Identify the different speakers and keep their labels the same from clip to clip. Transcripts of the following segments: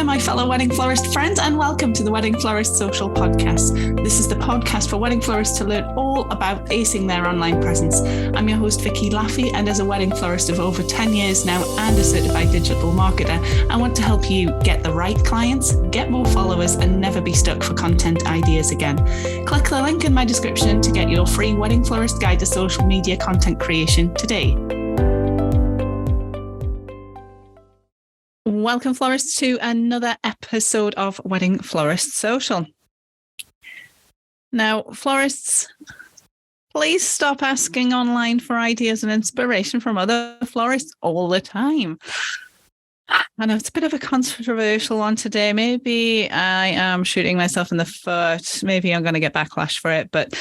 Speaker 1: there, my fellow wedding florist friends, and welcome to the Wedding Florist Social Podcast. This is the podcast for wedding florists to learn all about acing their online presence. I'm your host, Vicky Laffey, and as a wedding florist of over 10 years now and a certified digital marketer, I want to help you get the right clients, get more followers, and never be stuck for content ideas again. Click the link in my description to get your free Wedding Florist Guide to social media content creation today. Welcome, florists, to another episode of Wedding Florist Social. Now, florists, please stop asking online for ideas and inspiration from other florists all the time. I know it's a bit of a controversial one today. Maybe I am shooting myself in the foot. Maybe I'm going to get backlash for it, but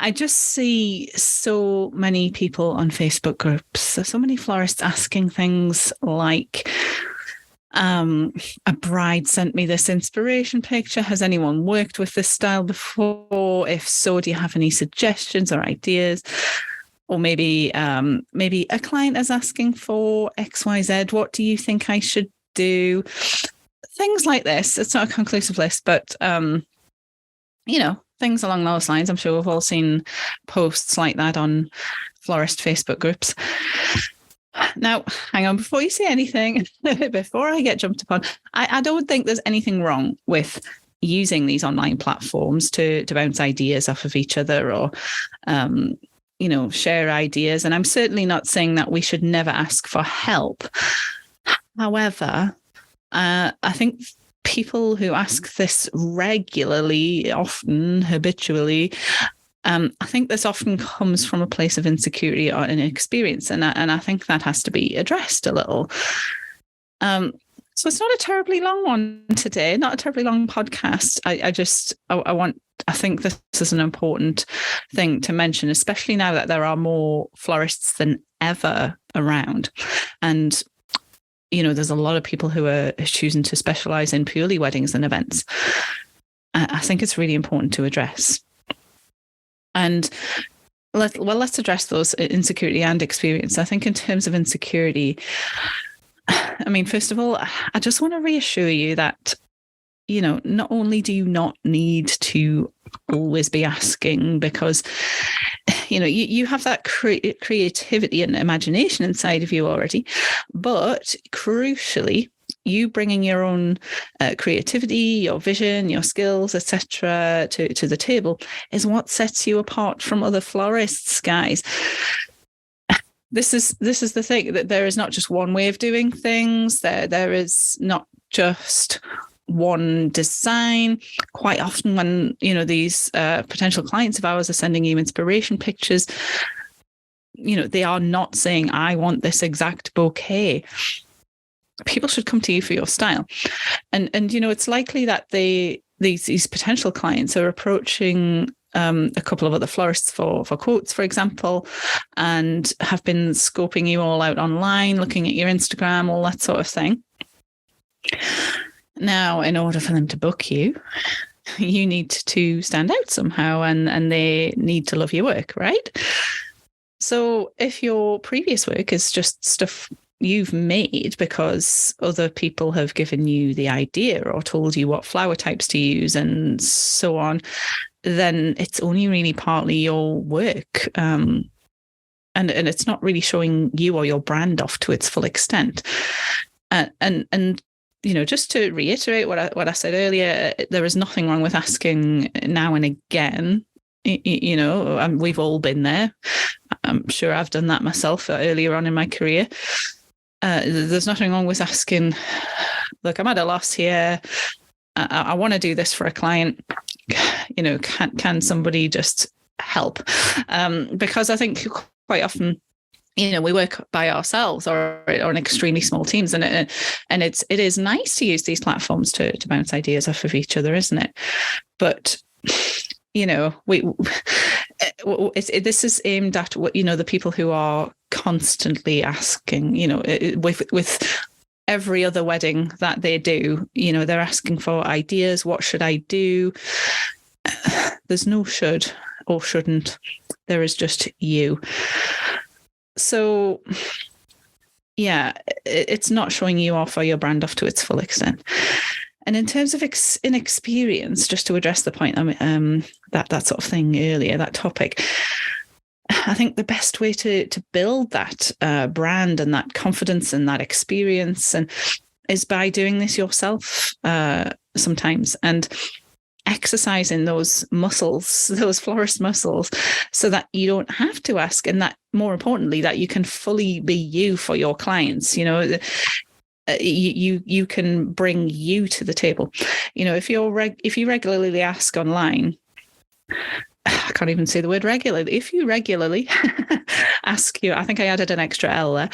Speaker 1: I just see so many people on Facebook groups, so many florists asking things like, a bride sent me this inspiration picture. Has anyone worked with this style before? If so, do you have any suggestions or ideas? Or maybe a client is asking for XYZ. What do you think I should do? Things like this. It's not a conclusive list, but things along those lines. I'm sure we've all seen posts like that on florist Facebook groups. Now, hang on, before you say anything, before I get jumped upon, I don't think there's anything wrong with using these online platforms to bounce ideas off of each other or, share ideas. And I'm certainly not saying that we should never ask for help. However, I think people who ask this regularly, often, habitually, I think this often comes from a place of insecurity or inexperience, and I think that has to be addressed a little. So it's not a terribly long one today, not a terribly long podcast. I think this is an important thing to mention, especially now that there are more florists than ever around, and there's a lot of people who are choosing to specialize in purely weddings and events. I think it's really important to address. And let's address those insecurity and experience. I think in terms of insecurity, first of all, I just want to reassure you that, not only do you not need to always be asking because, you have that creativity and imagination inside of you already, but crucially, you bringing your own creativity, your vision, your skills, etc., to the table is what sets you apart from other florists, guys. This is the thing, that there is not just one way of doing things. There is not just one design. Quite often, when these potential clients of ours are sending you inspiration pictures, they are not saying, "I want this exact bouquet." People should come to you for your style. And it's likely that these potential clients are approaching a couple of other florists for quotes, for example, and have been scoping you all out online, looking at your Instagram, all that sort of thing. Now, in order for them to book you, you need to stand out somehow, and they need to love your work, right? So if your previous work is just stuff you've made because other people have given you the idea or told you what flower types to use and so on, then it's only really partly your work. And it's not really showing you or your brand off to its full extent. And just to reiterate what I said earlier, there is nothing wrong with asking now and again. We've all been there. I'm sure I've done that myself earlier on in my career. There's nothing wrong with asking, look, I'm at a loss here. I want to do this for a client. Can somebody just help? Because I think quite often, we work by ourselves or on extremely small teams, and it is nice to use these platforms to bounce ideas off of each other, isn't it? But this is aimed at the people who are constantly asking, with every other wedding that they do, they're asking for ideas. What should I do? There's no should or shouldn't. There is just you. So yeah, it's not showing you off or your brand off to its full extent. And in terms of inexperience, just to address the point, that sort of thing earlier, that topic, I think the best way to build that brand and that confidence and that experience is by doing this yourself sometimes, and exercising those muscles, those florist muscles, so that you don't have to ask, and that more importantly, that you can fully be you for your clients. You can bring you to the table. If you regularly ask online, I can't even say the word regularly. If you regularly I think I added an extra L there.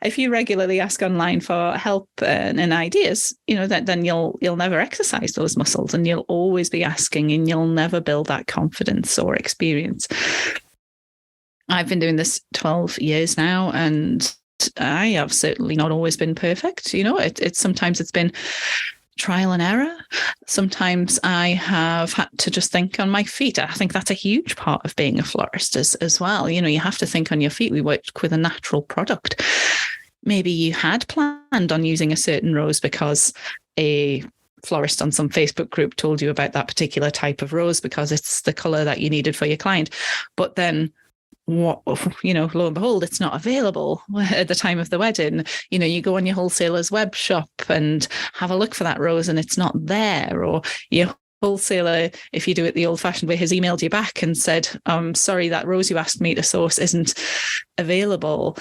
Speaker 1: If you regularly ask online for help and ideas, then you'll never exercise those muscles, and you'll always be asking, and you'll never build that confidence or experience. I've been doing this 12 years now, and I have certainly not always been perfect. Sometimes it's been trial and error. Sometimes I have had to just think on my feet. I think that's a huge part of being a florist as well. You have to think on your feet. We work with a natural product. Maybe you had planned on using a certain rose because a florist on some Facebook group told you about that particular type of rose because it's the color that you needed for your client. But then lo and behold, it's not available at the time of the wedding. You go on your wholesaler's web shop and have a look for that rose and it's not there. Or your wholesaler, if you do it the old fashioned way, has emailed you back and said, sorry, that rose you asked me to source isn't available.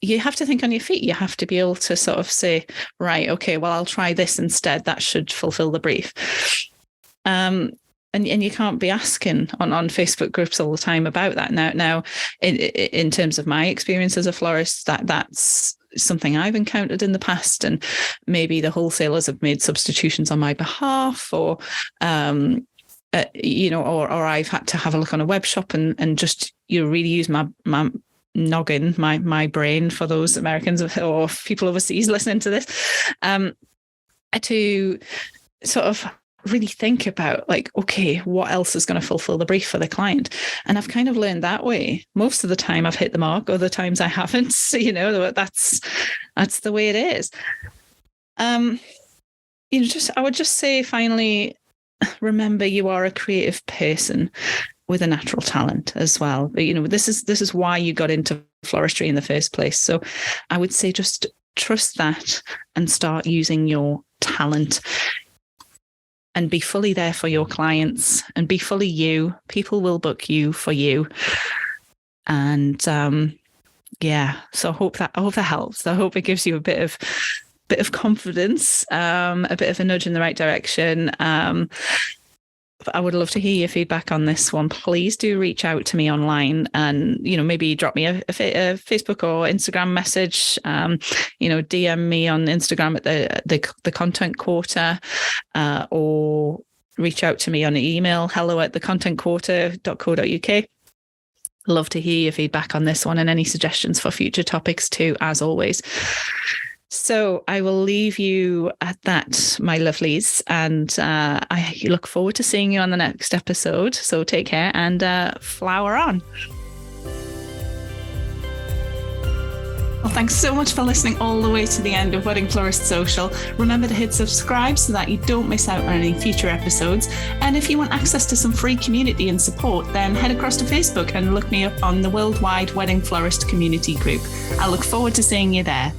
Speaker 1: You have to think on your feet. You have to be able to sort of say, right, okay, well, I'll try this instead. That should fulfill the brief. And you can't be asking on Facebook groups all the time about that. Now, in terms of my experience as a florist, that's something I've encountered in the past, and maybe the wholesalers have made substitutions on my behalf, or or I've had to have a look on a web shop and just really use my noggin, my brain, for those Americans or people overseas listening to this, to sort of really think about, like, okay, what else is going to fulfill the brief for the client? And I've kind of learned that way. Most of the time I've hit the mark, other times I haven't. That's the way it is. I would just say, finally, remember you are a creative person with a natural talent as well. This is why you got into floristry in the first place. So I would say just trust that and start using your talent. And be fully there for your clients, and be fully you. People will book you for you. And so I hope that helps. I hope it gives you a bit of confidence, a bit of a nudge in the right direction. I would love to hear your feedback on this one. Please do reach out to me online, and maybe drop me a Facebook or Instagram message. DM me on Instagram at the Content Quarter, or reach out to me on email, hello@thecontentquarter.co.uk. Love to hear your feedback on this one, and any suggestions for future topics too, as always. So I will leave you at that, my lovelies, and I look forward to seeing you on the next episode. So take care and flower on. Well, thanks so much for listening all the way to the end of Wedding Florist Social. Remember to hit subscribe so that you don't miss out on any future episodes. And if you want access to some free community and support, then head across to Facebook and look me up on the Worldwide Wedding Florist Community Group. I look forward to seeing you there.